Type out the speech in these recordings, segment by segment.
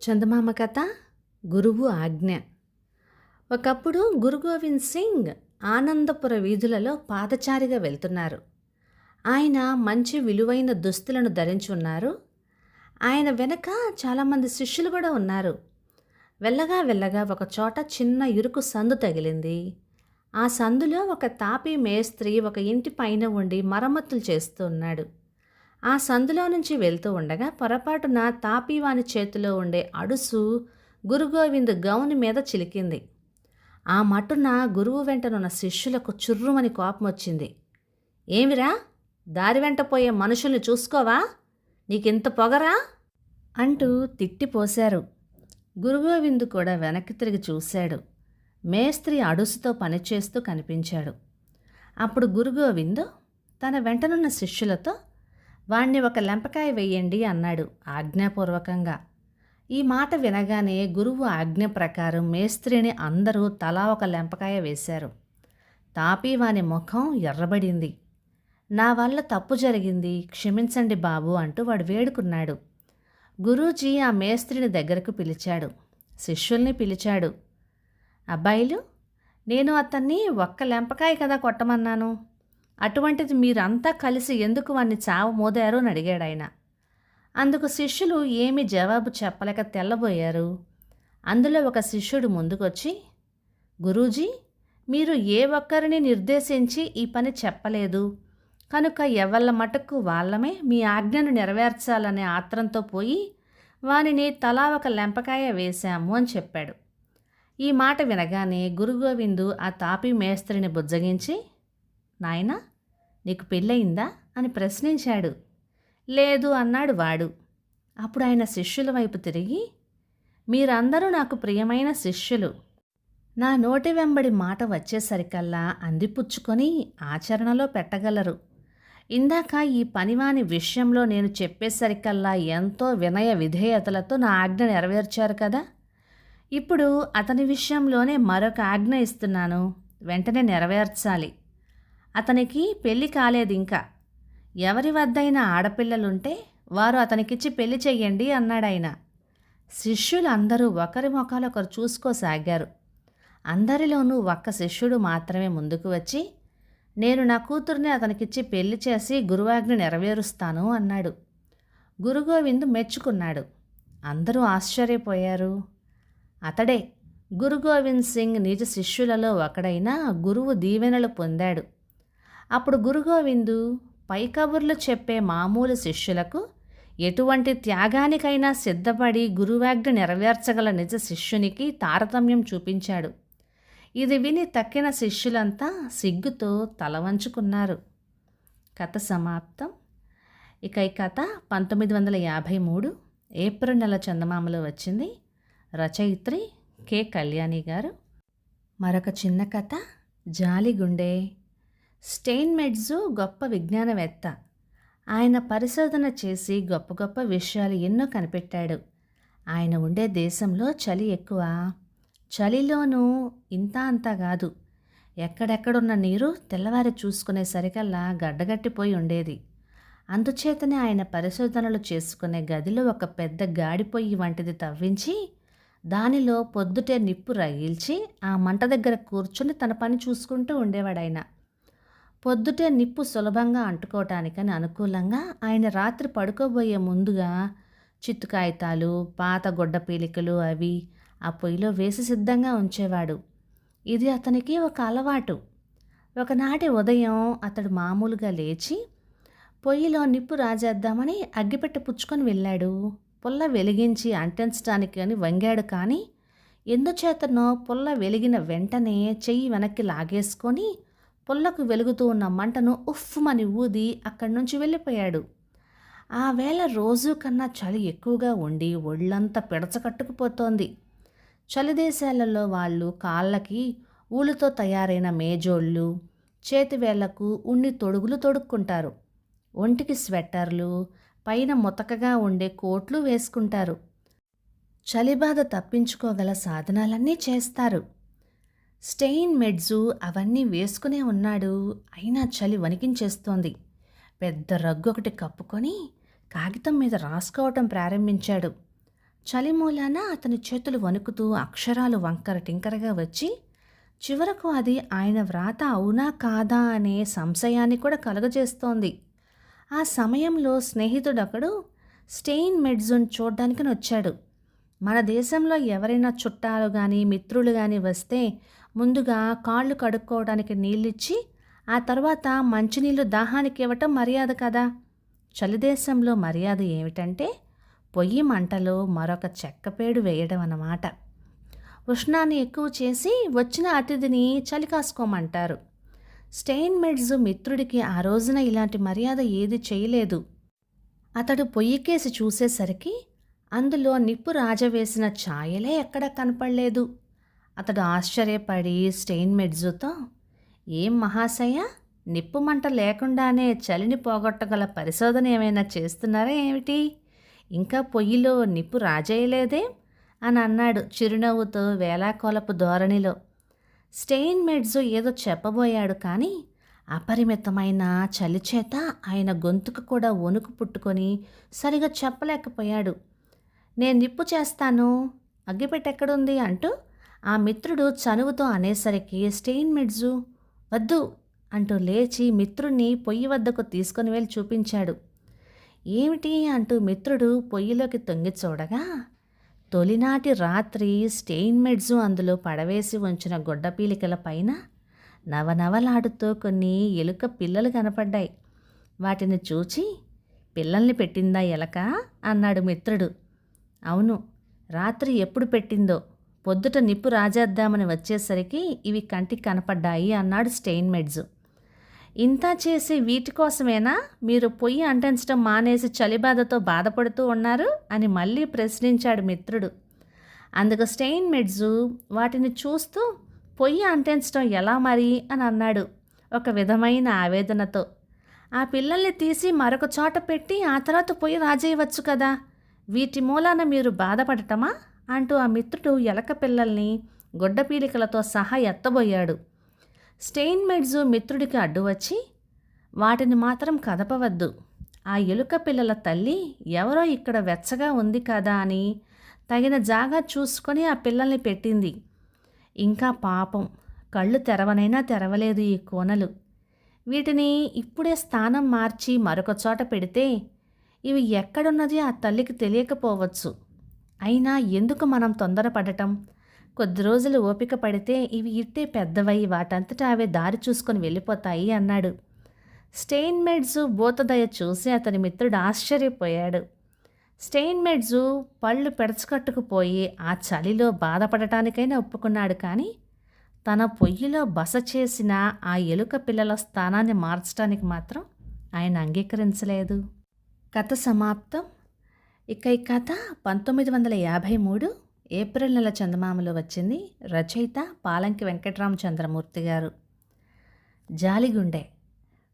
చందమామ కథ గురువు ఆజ్ఞ. ఒకప్పుడు గురు గోవింద్ సింగ్ ఆనందపుర వీధులలో పాదచారిగా వెళ్తున్నారు. ఆయన మంచి విలువైన దుస్తులను ధరించి ఉన్నారు. ఆయన వెనక చాలామంది శిష్యులు కూడా ఉన్నారు. వెళ్ళగా వెళ్ళగా ఒక చోట చిన్న ఇరుకు సందు తగిలింది. ఆ సందులో ఒక తాపీ మేస్త్రి ఒక ఇంటి పైన ఉండి మరమ్మతులు చేస్తూ ఉన్నాడు. ఆ సందులో నుంచి వెళ్తూ ఉండగా పొరపాటున తాపీవాని చేతిలో ఉండే అడుసు గురుగోవింద్ గౌని మీద చిలికింది. ఆ మటున గురువు వెంటనున్న శిష్యులకు చుర్రుమని కోపం వచ్చింది. ఏమిరా, దారి వెంట పోయే మనుషుల్ని చూసుకోవా, నీకింత పొగరా అంటూ తిట్టిపోశారు. గురుగోవింద్ కూడా వెనక్కి తిరిగి చూశాడు. మేస్త్రి అడుసుతో పనిచేస్తూ కనిపించాడు. అప్పుడు గురుగోవింద్ తన వెంటనున్న శిష్యులతో, వాణ్ణి ఒక లెంపకాయ వేయండి అన్నాడు ఆజ్ఞాపూర్వకంగా. ఈ మాట వినగానే గురువు ఆజ్ఞ ప్రకారం మేస్త్రిని అందరూ తలా ఒక లెంపకాయ వేశారు. తాపీవాని ముఖం ఎర్రబడింది. నా వల్ల తప్పు జరిగింది, క్షమించండి బాబు అంటూ వాడు వేడుకున్నాడు. గురూజీ ఆ మేస్త్రిని దగ్గరకు పిలిచాడు. శిష్యుల్ని పిలిచాడు. అబ్బాయిలు, నేను అతన్ని ఒక్క లెంపకాయ కదా కొట్టమన్నాను, అటువంటిది మీరంతా కలిసి ఎందుకు వాణ్ణి చావ మోదారు అని అడిగాడు ఆయన. అందుకు శిష్యులు ఏమీ జవాబు చెప్పలేక తెల్లబోయారు. అందులో ఒక శిష్యుడు ముందుకొచ్చి, గురూజీ, మీరు ఏ ఒక్కరిని నిర్దేశించి ఈ పని చెప్పలేదు కనుక ఎవళ్ళ మటుకు వాళ్ళమే మీ ఆజ్ఞను నెరవేర్చాలనే ఆత్రంతో పోయి వానిని తలా ఒక లెంపకాయ వేశాము అని చెప్పాడు. ఈ మాట వినగానే గురుగోవిందు ఆ తాపీ మేస్త్రిని బుజ్జగించి, నాయనా, నీకు పెళ్ళయిందా అని ప్రశ్నించాడు. లేదు అన్నాడు వాడు. అప్పుడు ఆయన శిష్యుల వైపు తిరిగి, మీరందరూ నాకు ప్రియమైన శిష్యులు. నా నోటి వెంబడి మాట వచ్చేసరికల్లా అందిపుచ్చుకొని ఆచరణలో పెట్టగలరు. ఇందాక ఈ పనివాని విషయంలో నేను చెప్పేసరికల్లా ఎంతో వినయ విధేయతలతో నా ఆజ్ఞ నెరవేర్చారు కదా. ఇప్పుడు అతని విషయంలోనే మరొక ఆజ్ఞ ఇస్తున్నాను, వెంటనే నెరవేర్చాలి. అతనికి పెళ్లి కాలేదు ఇంకా. ఎవరి వద్దైనా ఆడపిల్లలుంటే వారు అతనికిచ్చి పెళ్లి చెయ్యండి అన్నాడాయన. శిష్యులందరూ ఒకరి ముఖాలొకరు చూసుకోసాగారు. అందరిలోనూ ఒక్క శిష్యుడు మాత్రమే ముందుకు వచ్చి, నేను నా కూతుర్ని అతనికిచ్చి పెళ్లి చేసి గురువాజ్ఞ నెరవేరుస్తాను అన్నాడు. గురుగోవింద్ మెచ్చుకున్నాడు. అందరూ ఆశ్చర్యపోయారు. అతడే గురుగోవింద్ సింగ్ నిజ శిష్యులలో ఒకడైన గురువు దీవెనలు పొందాడు. అప్పుడు గురుగోవిందు పై కబుర్లు చెప్పే మామూలు శిష్యులకు ఎటువంటి త్యాగానికైనా సిద్ధపడి గురువాజ్ఞ నెరవేర్చగల నిజ శిష్యునికి తారతమ్యం చూపించాడు. ఇది విని తక్కిన శిష్యులంతా సిగ్గుతో తల వంచుకున్నారు. కథ సమాప్తం. ఇక ఈ కథ 1953 ఏప్రిల్ నెల చందమామలో వచ్చింది. రచయిత్రి కె. కళ్యాణి గారు. మరొక చిన్న కథ, జాలిగుండె. స్టెయిన్మెట్జు గొప్ప విజ్ఞానవేత్త. ఆయన పరిశోధన చేసి గొప్ప గొప్ప విషయాలు ఎన్నో కనిపెట్టాడు. ఆయన ఉండే దేశంలో చలి ఎక్కువ. చలిలోనూ ఇంత అంతా కాదు, ఎక్కడెక్కడున్న నీరు తెల్లవారి చూసుకునేసరికల్లా గడ్డగట్టిపోయి ఉండేది. అందుచేతనే ఆయన పరిశోధనలు చేసుకునే గదిలో ఒక పెద్ద గాడిపొయ్యి వంటిది తవ్వించి దానిలో పొద్దుటే నిప్పు రగిల్చి ఆ మంట దగ్గర కూర్చుని తన పని చూసుకుంటూ ఉండేవాడాయన. పొద్దుటే నిప్పు సులభంగా అంటుకోవటానికని అనుకూలంగా ఆయన రాత్రి పడుకోబోయే ముందుగా చిత్తు కాగితాలు, పాత గొడ్డ పీలికలు అవి ఆ పొయ్యిలో వేసి సిద్ధంగా ఉంచేవాడు. ఇది అతనికి ఒక అలవాటు. ఒకనాటి ఉదయం అతడు మామూలుగా లేచి పొయ్యిలో నిప్పు రాజేద్దామని అగ్గిపెట్టె పుచ్చుకొని వెళ్ళాడు. పుల్ల వెలిగించి అంటించడానికి అని వంగాడు. కానీ ఎందుచేతనో పుల్ల వెలిగిన వెంటనే చెయ్యి వెనక్కి లాగేసుకొని పుల్లకు వెలుగుతూ ఉన్న మంటను ఉఫ్ఫమని ఊది అక్కడి నుంచి వెళ్ళిపోయాడు. ఆ వేళ రోజు కన్నా చలి ఎక్కువగా ఉండి ఒళ్ళంతా పిడచకట్టుకుపోతోంది. చలి దేశాలలో వాళ్ళు కాళ్ళకి ఊలుతో తయారైన మేజోళ్ళు, చేతివేళ్లకు ఉన్ని తొడుగులు తొడుక్కుంటారు. ఒంటికి స్వెట్టర్లు, పైన ముతకగా ఉండే కోట్లు వేసుకుంటారు. చలిబాధ తప్పించుకోగల సాధనాలన్నీ చేస్తారు. స్టెయిన్మెట్జు అవన్నీ వేసుకునే ఉన్నాడు. అయినా చలి వణికించేస్తోంది. పెద్ద రగ్గు ఒకటి కప్పుకొని కాగితం మీద రాసుకోవటం ప్రారంభించాడు. చలి మూలాన అతని చేతులు వణుకుతూ అక్షరాలు వంకర టింకరగా వచ్చి చివరకు అది ఆయన వ్రాత అవునా కాదా అనే సంశయాన్ని కూడా కలుగజేస్తోంది. ఆ సమయంలో స్నేహితుడొకడు స్టెయిన్ మెడ్జున్ చూడ్డానికని వచ్చాడు. మన దేశంలో ఎవరైనా చుట్టాలు కానీ మిత్రులు కానీ వస్తే ముందుగా కాళ్ళు కడుక్కోవడానికి నీళ్ళిచ్చి ఆ తర్వాత మంచినీళ్ళు దాహానికి ఇవ్వటం మర్యాద కదా. చలిదేశంలో మర్యాద ఏమిటంటే పొయ్యి మంటలో మరొక చెక్కపేడు వేయడం అన్నమాట. ఉష్ణాన్ని ఎక్కువ చేసి వచ్చిన అతిథిని చలి కాసుకోమంటారు. స్టెయిన్ మెడ్జు మిత్రుడికి ఆ రోజున ఇలాంటి మర్యాద ఏది చేయలేదు. అతడు పొయ్యికేసి చూసేసరికి అందులో నిప్పు రాజవేసిన ఛాయలే ఎక్కడా కనపడలేదు. అతడు ఆశ్చర్యపడి స్టెయిన్ మెడ్జుతో, ఏం మహాశయ, నిప్పు మంట లేకుండానే చలిని పోగొట్టగల పరిశోధన ఏమైనా చేస్తున్నారా ఏమిటి? ఇంకా పొయ్యిలో నిప్పు రాజేయలేదే అని అన్నాడు చిరునవ్వుతో వేలాకోలపు ధోరణిలో. స్టెయిన్ మెడ్జు ఏదో చెప్పబోయాడు కానీ అపరిమితమైన చలిచేత ఆయన గొంతుకు కూడా వణుకు పుట్టుకొని సరిగా చెప్పలేకపోయాడు. నేను నిప్పు చేస్తాను, అగ్గిపెట్టెక్కడుంది అంటూ ఆ మిత్రుడు చనువుతో అనేసరికి స్టెయిన్ మెడ్జు వద్దు అంటూ లేచి మిత్రుణ్ణి పొయ్యి వద్దకు తీసుకుని వెళ్ళి చూపించాడు. ఏమిటి అంటూ మిత్రుడు పొయ్యిలోకి తొంగి చూడగా తొలినాటి రాత్రి స్టెయిన్ మెడ్జు అందులో పడవేసి ఉంచిన గొడ్డపీలికల పైన నవనవలాడుతూ కొన్ని ఎలుక పిల్లలు కనపడ్డాయి. వాటిని చూచి, పిల్లల్ని పెట్టిందా ఎలక అన్నాడు మిత్రుడు. అవును, రాత్రి ఎప్పుడు పెట్టిందో, పొద్దుట నిప్పు రాజేద్దామని వచ్చేసరికి ఇవి కంటికి కనపడ్డాయి అన్నాడు స్టెయిన్ మెడ్జు. ఇంతా చేసి వీటి కోసమేనా మీరు పొయ్యి అంటించడం మానేసి చలిబాధతో బాధపడుతూ ఉన్నారు అని మళ్ళీ ప్రశ్నించాడు మిత్రుడు. అందుకు స్టెయిన్ మెడ్జు వాటిని చూస్తూ పొయ్యి అంటించడం ఎలా మరి అని అన్నాడు ఒక విధమైన ఆవేదనతో. ఆ పిల్లల్ని తీసి మరొక చోట పెట్టి ఆ తర్వాత పొయ్యి రాజేయవచ్చు కదా, వీటి మూలాన మీరు బాధపడటమా అంటూ ఆ మిత్రుడు ఎలక పిల్లల్ని గొడ్డపీలికలతో సహా ఎత్తబోయాడు. స్టెయిన్ మెడ్జు మిత్రుడికి అడ్డు వచ్చి, వాటిని మాత్రం కదపవద్దు, ఆ ఎలుక పిల్లల తల్లి ఎవరో ఇక్కడ వెచ్చగా ఉంది కదా అని తగిన జాగా చూసుకొని ఆ పిల్లల్ని పెట్టింది. ఇంకా పాపం కళ్ళు తెరవనైనా తెరవలేదు ఈ కోనలు. వీటిని ఇప్పుడే స్థానం మార్చి మరొక చోట పెడితే ఇవి ఎక్కడున్నది ఆ తల్లికి తెలియకపోవచ్చు. అయినా ఎందుకు మనం తొందరపడటం, కొద్ది రోజులు ఓపిక పడితే ఇవి ఇట్టే పెద్దవై వాటంతటా అవే దారి చూసుకొని వెళ్ళిపోతాయి అన్నాడు. స్టెయిన్ మెడ్జు బోతదయ చూసి అతని మిత్రుడు ఆశ్చర్యపోయాడు. స్టెయిన్ మెడ్జు పళ్ళు పెడచకట్టుకుపోయి ఆ చలిలో బాధపడటానికైనా ఒప్పుకున్నాడు కానీ తన పొయ్యిలో బస చేసిన ఆ ఎలుక పిల్లల స్థానాన్ని మార్చడానికి మాత్రం ఆయన అంగీకరించలేదు. కథ సమాప్తం. ఇక ఈ కథ 1953 ఏప్రిల్ నెల చందమామలో వచ్చింది. రచయిత పాలంకి వెంకటరామచంద్రమూర్తి గారు. జాలిగుండె.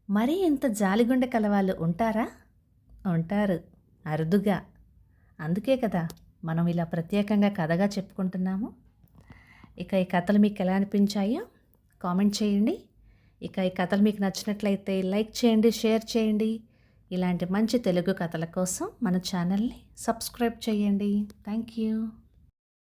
మరీ ఇంత జాలిగుండె కలవాళ్ళు ఉంటారా? ఉంటారు, అరుదుగా. అందుకే కదా మనం ఇలా ప్రత్యేకంగా కథగా చెప్పుకుంటున్నాము. ఇక ఈ కథలు మీకు ఎలా అనిపించాయో కామెంట్ చేయండి. ఇక ఈ కథలు మీకు నచ్చినట్లయితే లైక్ చేయండి, షేర్ చేయండి. ఇలాంటి మంచి తెలుగు కథల కోసం మన ఛానల్ని సబ్స్క్రైబ్ చేయండి. Thank you.